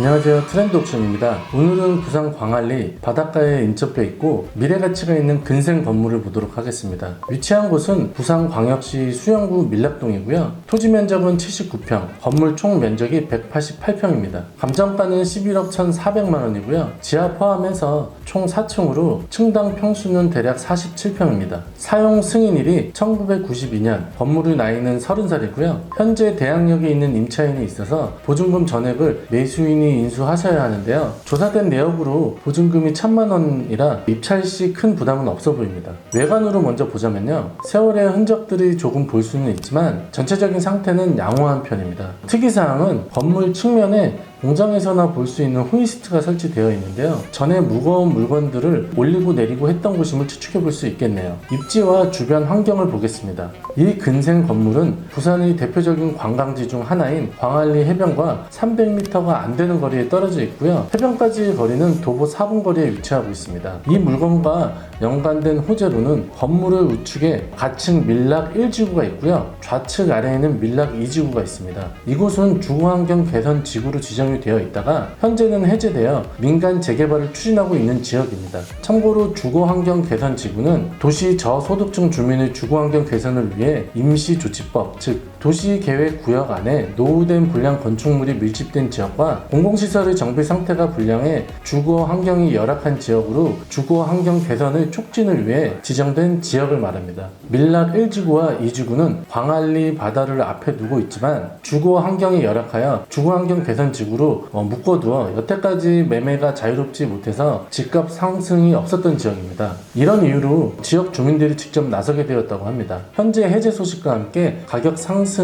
안녕하세요, 트렌드옥션입니다. 오늘은 부산 광안리 바닷가에 인접해 있고 미래가치가 있는 근생 건물을 보도록 하겠습니다. 위치한 곳은 부산광역시 수영구 밀락동이고요. 토지 면적은 79평, 건물 총 면적이 188평입니다. 감정가는 11억 1,400만원이고요. 지하 포함해서 총 4층으로 층당 평수는 대략 47평입니다. 사용 승인일이 1992년, 건물의 나이는 30살이고요. 현재 대항력에 있는 임차인이 있어서 보증금 전액을 매수인이 인수하셔야 하는데요. 조사된 내역으로 보증금이 1,000만원이라 입찰 시 큰 부담은 없어 보입니다. 외관으로 먼저 보자면요. 세월의 흔적들이 조금 볼 수는 있지만 전체적인 상태는 양호한 편입니다. 특이사항은 건물 측면에 공장에서나 볼 수 있는 호이스트가 설치되어 있는데요. 전에 무거운 물건들을 올리고 내리고 했던 곳임을 추측해 볼 수 있겠네요. 입지와 주변 환경을 보겠습니다. 이 근생 건물은 부산의 대표적인 관광지 중 하나인 광안리 해변과 300m가 안 되는 거리에 떨어져 있고요. 해변까지의 거리는 도보 4분 거리에 위치하고 있습니다. 이 물건과 연관된 호재로는 건물의 우측에 가층 밀락 1지구가 있고요. 좌측 아래에는 밀락 2지구가 있습니다. 이곳은 주거환경 개선 지구로 지정이 되어 있다가 현재는 해제되어 민간 재개발을 추진하고 있는 지역입니다. 참고로 주거환경 개선 지구는 도시 저소득층 주민의 주거환경 개선을 위해 임시조치법, 즉 도시계획구역 안에 노후된 불량 건축물이 밀집된 지역과 공공시설의 정비 상태가 불량해 주거 환경이 열악한 지역으로 주거 환경 개선의 촉진을 위해 지정된 지역을 말합니다. 밀락 1지구와 2지구는 광안리 바다를 앞에 두고 있지만 주거 환경이 열악하여 주거 환경 개선 지구로 묶어두어 여태까지 매매가 자유롭지 못해서 집값 상승이 없었던 지역입니다. 이런 이유로 지역 주민들이 직접 나서게 되었다고 합니다. 현재 해제 소식과 함께 가격 상승이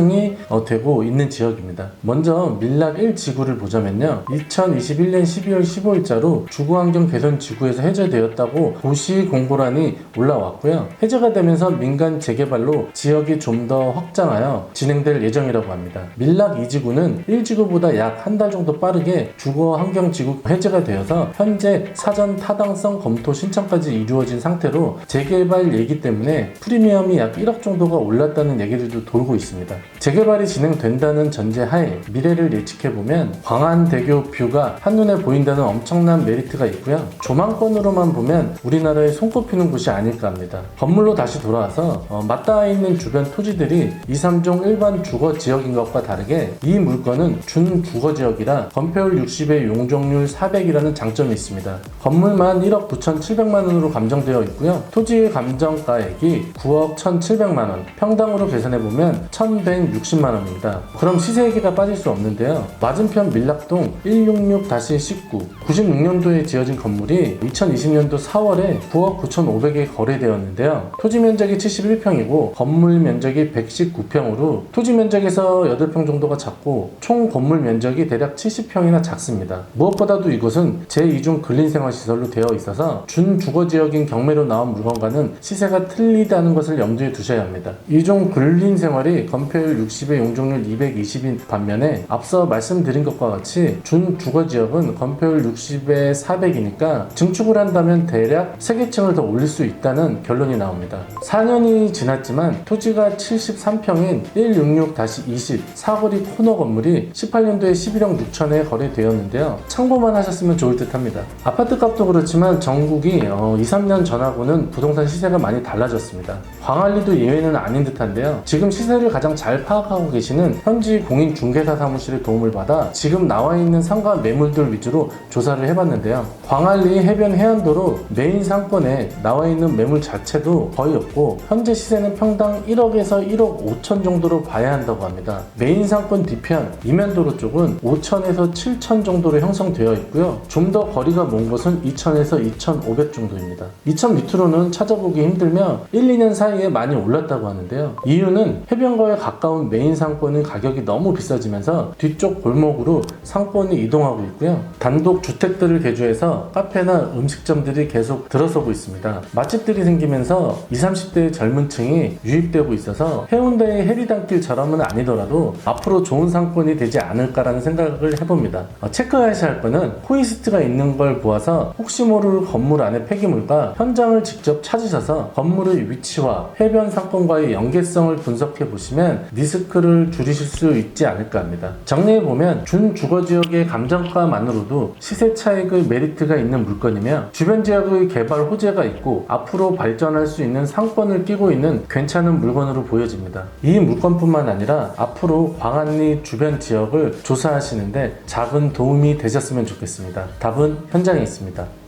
되고 있는 지역입니다. 먼저 밀락 1지구를 보자면요. 2021년 12월 15일자로 주거환경 개선 지구에서 해제되었다고 도시 공고란이 올라왔고요. 해제가 되면서 민간 재개발로 지역이 좀 더 확장하여 진행될 예정이라고 합니다. 밀락 2지구는 1지구보다 약 한 달 정도 빠르게 주거환경지구 해제가 되어서 현재 사전 타당성 검토 신청까지 이루어진 상태로 재개발 얘기 때문에 프리미엄이 약 1억 정도가 올랐다는 얘기들도 돌고 있습니다. 재개발이 진행된다는 전제하에 미래를 예측해보면 광안대교 뷰가 한눈에 보인다는 엄청난 메리트가 있고요. 조망권으로만 보면 우리나라에 손꼽히는 곳이 아닐까 합니다. 건물로 다시 돌아와서 맞닿아 있는 주변 토지들이 2, 3종 일반 주거지역인 것과 다르게 이 물건은 준주거지역이라 건폐율 60에 용적률 400이라는 장점이 있습니다. 건물만 1억 9,700만원으로 감정되어 있고요. 토지의 감정가액이 9억 1,700만원, 평당으로 계산해보면 1,160만원입니다. 그럼 시세 얘기가 빠질 수 없는데요. 맞은편 밀락동 166-19, 96년도에 지어진 건물이 2020년도 4월에 9억 9,500에 거래되었는데요. 토지 면적이 71평이고 건물 면적이 119평으로 토지 면적에서 8평 정도가 작고 총 건물 면적이 대략 70평이나 작습니다. 무엇보다도 이곳은 제2중 근린생활시설로 되어 있어서 준주거지역인 경매로 나온 물건과는 시세가 틀리다는 것을 염두에 두셔야 합니다. 2종 근린생활이 건폐율 60에 용적률 220인 반면에 앞서 말씀드린 것과 같이 준주거지역은 건폐율 60에 400이니까 증축을 한다면 대략 3개층을 더 올릴 수 있다는 결론이 나옵니다. 4년이 지났지만 토지가 73평인 166-20 사거리 코너 건물이 18년도에 11억 6천에 거래되었는데요. 참고만 하셨으면 좋을 듯 합니다. 아파트 값도 그렇지만 전국이 2, 3년 전하고는 부동산 시세가 많이 달라졌습니다. 광안리도 예외는 아닌 듯한데요. 지금 시세를 가장 잘 파악하고 계시는 현지 공인중개사 사무실의 도움을 받아 지금 나와 있는 상가 매물들 위주로 조사를 해봤는데요. 광안리 해변 해안도로 메인 상권에 나와 있는 매물 자체도 거의 없고 현재 시세는 평당 1억에서 1억 5천 정도로 봐야 한다고 합니다. 메인 상권 뒤편 이면도로 쪽은 5천에서 7천 정도로 형성되어 있고요. 좀 더 거리가 먼 곳은 2천에서 2,500 정도입니다. 2천 밑으로는 찾아보기 힘들며 1, 2년 사이에 많이 올랐다고 하는데요. 이유는 해변가에 가까운 메인 상권의 가격이 너무 비싸지면서 뒤쪽 골목으로 상권이 이동하고 있고요. 단독 주택들을 개조해서 카페나 음식점들이 계속 들어서고 있습니다. 있습니다. 맛집들이 생기면서 20, 30대의 젊은 층이 유입되고 있어서 해운대의 해리단길처럼은 아니더라도 앞으로 좋은 상권이 되지 않을까라는 생각을 해봅니다. 체크하셔야 할 거는 호이스트가 있는 걸 보아서 혹시 모를 건물 안의 폐기물과 현장을 직접 찾으셔서 건물의 위치와 해변 상권과의 연계성을 분석해 보시면 리스크를 줄이실 수 있지 않을까 합니다. 정리해보면 준주거지역의 감정가만으로도 시세 차익의 메리트가 있는 물건이며 주변 지역의 개발 호재가 있고 앞으로 발전할 수 있는 상권을 끼고 있는 괜찮은 물건으로 보여집니다. 이 물건뿐만 아니라 앞으로 광안리 주변 지역을 조사하시는데 작은 도움이 되셨으면 좋겠습니다. 답은 현장에 있습니다.